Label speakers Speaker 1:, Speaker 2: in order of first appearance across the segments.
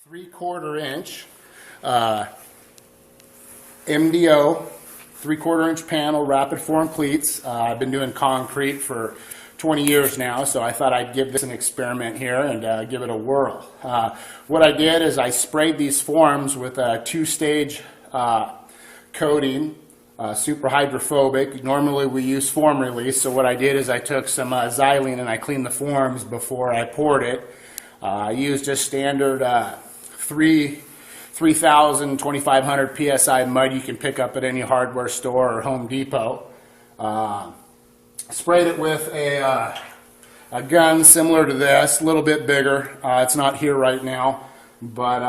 Speaker 1: 3/4 inch MDO 3/4 inch panel rapid form cleats. I've been doing concrete for 20 years now, so I thought I'd give this an experiment here and give it a whirl. What I did is I sprayed these forms with a 2-stage coating, super hydrophobic. Normally we use form release, so what I did is I took some xylene and I cleaned the forms before I poured it. I used just standard 3,000, 2,500 PSI mud you can pick up at any hardware store or Home Depot. Sprayed it with a gun similar to this, a little bit bigger. It's not here right now, but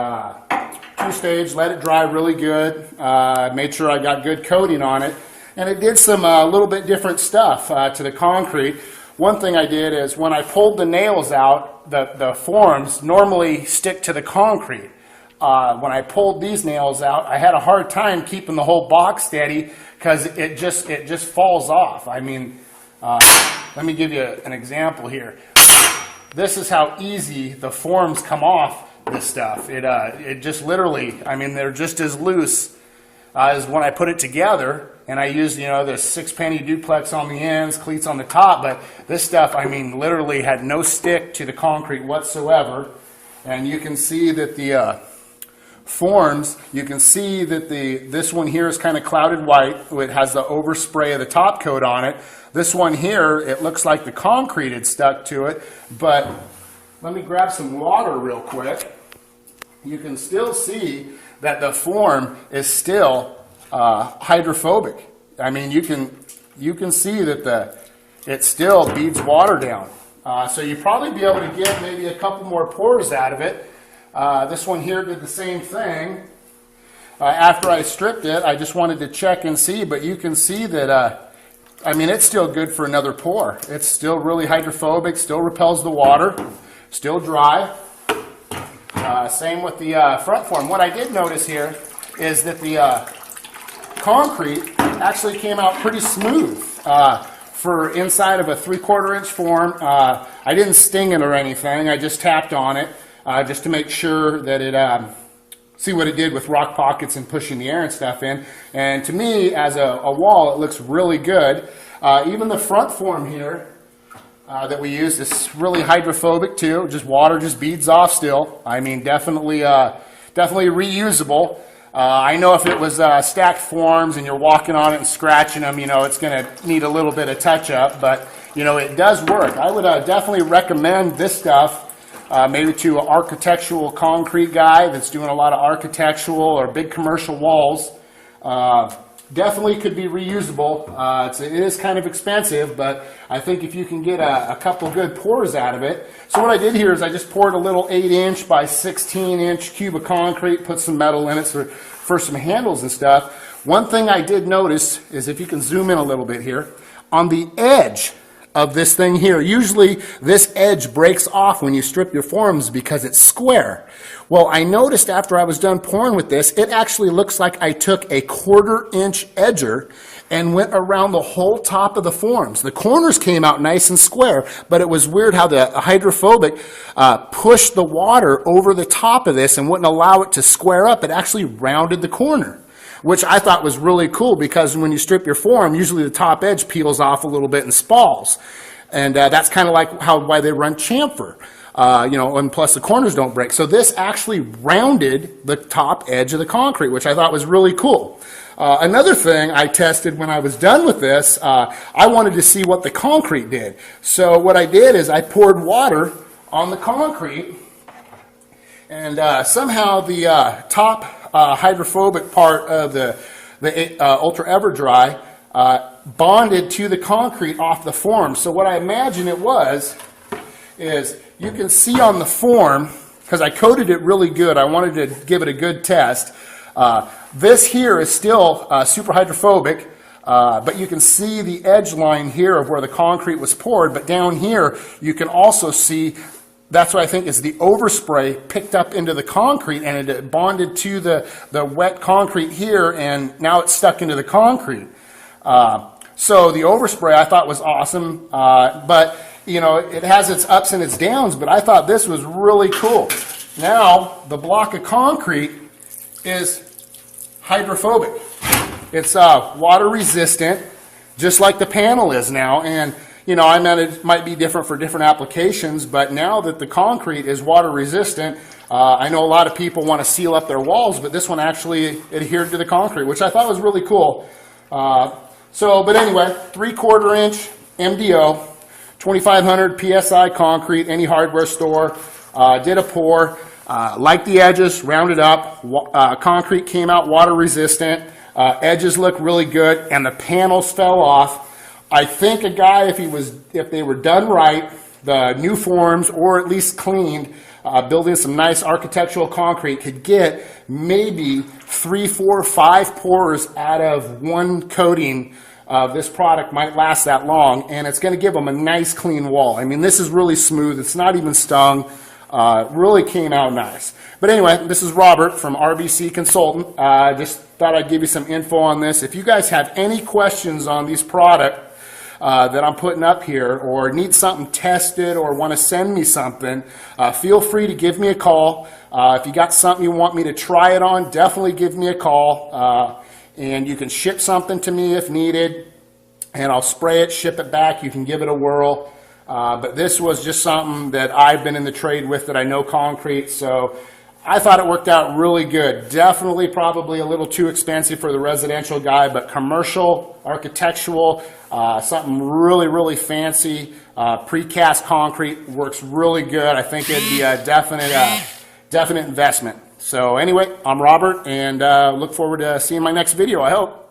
Speaker 1: 2-stage, let it dry really good. Made sure I got good coating on it, and it did some little bit different stuff to the concrete. One thing I did is when I pulled the nails out, the forms normally stick to the concrete. When I pulled these nails out, I had a hard time keeping the whole box steady because it just falls off. I mean, let me give you an example here. This is how easy the forms come off this stuff. It just literally, I mean, they're just as loose as when I put it together. And I used, you know, the 6-penny duplex on the ends, cleats on the top, but this stuff, I mean, literally had no stick to the concrete whatsoever. And you can see that the forms, you can see that this one here is kind of clouded white. It has the overspray of the top coat on it. This one here, it looks like the concrete had stuck to it, but let me grab some water real quick. You can still see that the form is still hydrophobic. I mean, you can see that it still beads water down. So you'd probably be able to get maybe a couple more pours out of it. This one here did the same thing. After I stripped it, I just wanted to check and see, but you can see that, I mean, it's still good for another pour. It's still really hydrophobic, still repels the water, still dry. Same with the front form. What I did notice here is that the concrete actually came out pretty smooth for inside of a 3/4 inch form. I didn't sting it or anything. I just tapped on it just to make sure that it, see what it did with rock pockets and pushing the air and stuff in. And to me, as a wall, it looks really good. Even the front form here that we use is really hydrophobic too. Just water just beads off still. I mean, definitely reusable. I know if it was stacked forms and you're walking on it and scratching them, you know, it's going to need a little bit of touch-up, but, you know, it does work. I would definitely recommend this stuff maybe to an architectural concrete guy that's doing a lot of architectural or big commercial walls. Definitely could be reusable. It is kind of expensive, but I think if you can get a couple good pours out of it. So what I did here is I just poured a little 8-inch by 16-inch cube of concrete, put some metal in it for some handles and stuff. One thing I did notice is, if you can zoom in a little bit here, on the edge of this thing here, usually this edge breaks off when you strip your forms because it's square. Well, I noticed after I was done pouring with this, it actually looks like I took a 1/4 inch edger and went around the whole top of the forms. The corners came out nice and square, but it was weird how the hydrophobic pushed the water over the top of this and wouldn't allow it to square up. It actually rounded the corner, which I thought was really cool, because when you strip your form, usually the top edge peels off a little bit and spalls. And that's kind of like why they run chamfer. You know, and plus the corners don't break. So this actually rounded the top edge of the concrete, which I thought was really cool. Another thing I tested when I was done with this, I wanted to see what the concrete did. So what I did is I poured water on the concrete, and somehow the top hydrophobic part of the Ultra Ever Dry bonded to the concrete off the form. So what I imagine it is you can see on the form, because I coated it really good, I wanted to give it a good test. This here is still super hydrophobic, but you can see the edge line here of where the concrete was poured, but down here you can also see, that's what I think is the overspray picked up into the concrete, and it bonded to the wet concrete here, and now it's stuck into the concrete. So the overspray I thought was awesome, but you know, it has its ups and its downs, but I thought this was really cool. now the block of concrete is hydrophobic. It's water resistant, just like the panel is now. And you know, I mean, it might be different for different applications, but now that the concrete is water resistant, I know a lot of people want to seal up their walls, but this one actually adhered to the concrete, which I thought was really cool. But anyway, 3/4 inch MDO, 2500 PSI concrete, any hardware store. Did a pour, liked the edges, rounded up. Concrete came out water resistant. Edges look really good, and the panels fell off. I think a guy, if they were done right, the new forms or at least cleaned, building some nice architectural concrete, could get maybe 3, 4, 5 pours out of one coating of this product. Might last that long, and it's going to give them a nice clean wall. I mean, this is really smooth. It's not even stung. Really came out nice. But anyway, this is Robert from RBC Consultant. Just thought I'd give you some info on this. If you guys have any questions on these products that I'm putting up here, or need something tested, or want to send me something, feel free to give me a call. If you got something you want me to try it on, definitely give me a call. And you can ship something to me if needed, and I'll spray it, ship it back. You can give it a whirl. But this was just something that I've been in the trade with, that I know concrete, so I thought it worked out really good. Definitely probably a little too expensive for the residential guy, but commercial, architectural, something really, really fancy, precast concrete works really good. I think it'd be a definite investment. So anyway, I'm Robert, and look forward to seeing my next video, I hope.